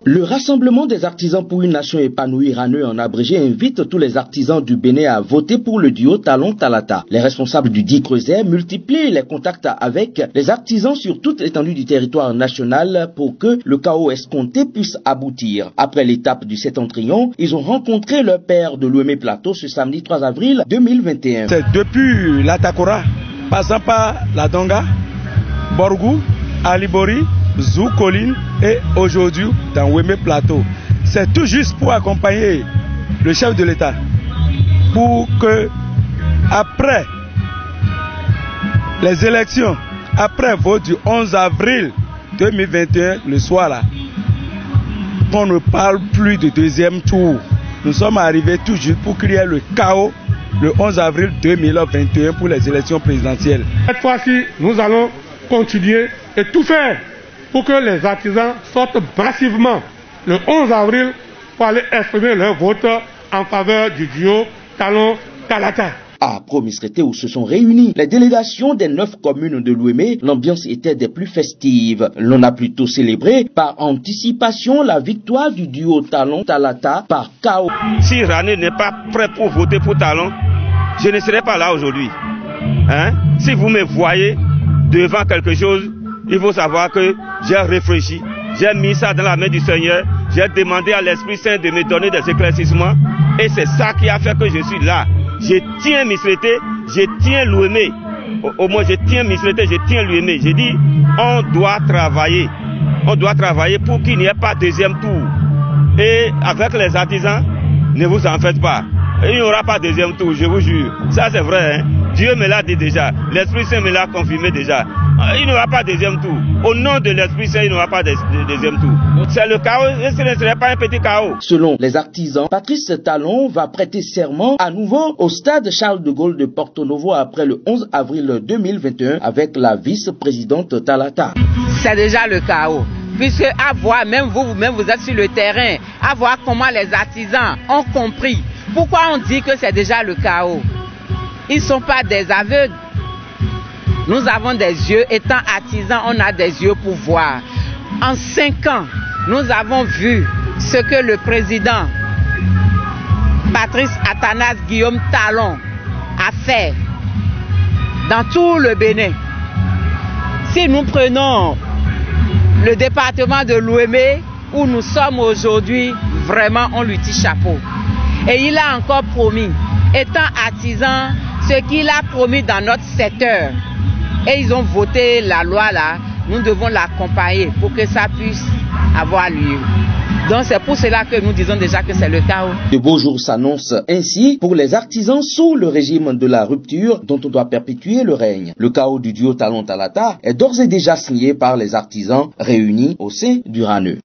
Le Rassemblement des artisans pour une nation épanouie, RANEU en abrégé, invite tous les artisans du Bénin à voter pour le duo Talon Talata. Les responsables du dit Creuset multiplient les contacts avec les artisans sur toute l'étendue du territoire national pour que le chaos escompté puisse aboutir. Après l'étape du Septentrion, ils ont rencontré leur père de l'Ouémé Plateau ce samedi 3 avril 2021. C'est depuis la Takora, passant par la Donga, Borgou, Alibori, Zou Colline et aujourd'hui dans Ouémé Plateau. C'est tout juste pour accompagner le chef de l'État pour que après les élections, après le vote du 11 avril 2021, le soir là, qu'on ne parle plus de deuxième tour. Nous sommes arrivés tout juste pour créer le chaos le 11 avril 2021 pour les élections présidentielles. Cette fois-ci, nous allons continuer et tout faire pour que les artisans sortent massivement le 11 avril pour aller exprimer leur vote en faveur du duo Talon Talata. À Promisrété où se sont réunis les délégations des 9 communes de l'Ouémé, l'ambiance était des plus festives. L'on a plutôt célébré par anticipation la victoire du duo Talon Talata par chaos. Si RANEU n'est pas prêt pour voter pour Talon, je ne serai pas là aujourd'hui. Si vous me voyez devant quelque chose, il faut savoir que j'ai réfléchi, j'ai mis ça dans la main du Seigneur, j'ai demandé à l'Esprit Saint de me donner des éclaircissements et c'est ça qui a fait que je suis là. Je tiens Misrété, je tiens l'Ouémé. Au moins je tiens Misrété, je tiens l'Ouémé. J'ai dit, on doit travailler pour qu'il n'y ait pas deuxième tour. Et avec les artisans, ne vous en faites pas. Il n'y aura pas deuxième tour, je vous jure. Ça c'est vrai, Dieu me l'a dit déjà, l'Esprit Saint me l'a confirmé déjà. Il n'y aura pas deuxième tour. Au nom de l'Esprit Saint, il n'y aura pas de deuxième tour. C'est le chaos, et ce ne serait pas un petit chaos. Selon les artisans, Patrice Talon va prêter serment à nouveau au stade Charles de Gaulle de Porto Novo après le 11 avril 2021 avec la vice-présidente Talata. C'est déjà le chaos. Puisque à voir, même vous-même vous êtes sur le terrain, à voir comment les artisans ont compris. Pourquoi on dit que c'est déjà le chaos? Ils ne sont pas des aveugles. Nous avons des yeux, étant artisans, on a des yeux pour voir. En 5 ans, nous avons vu ce que le président Patrice Athanase Guillaume Talon a fait dans tout le Bénin. Si nous prenons le département de l'Ouémé, où nous sommes aujourd'hui, vraiment on lui tire chapeau. Et il a encore promis, étant artisan, ce qu'il a promis dans notre secteur. Et ils ont voté la loi là, nous devons l'accompagner pour que ça puisse avoir lieu. Donc c'est pour cela que nous disons déjà que c'est le chaos. De beaux jours s'annoncent ainsi pour les artisans sous le régime de la rupture dont on doit perpétuer le règne. Le chaos du duo Talon Talata est d'ores et déjà signé par les artisans réunis au sein du RANEU.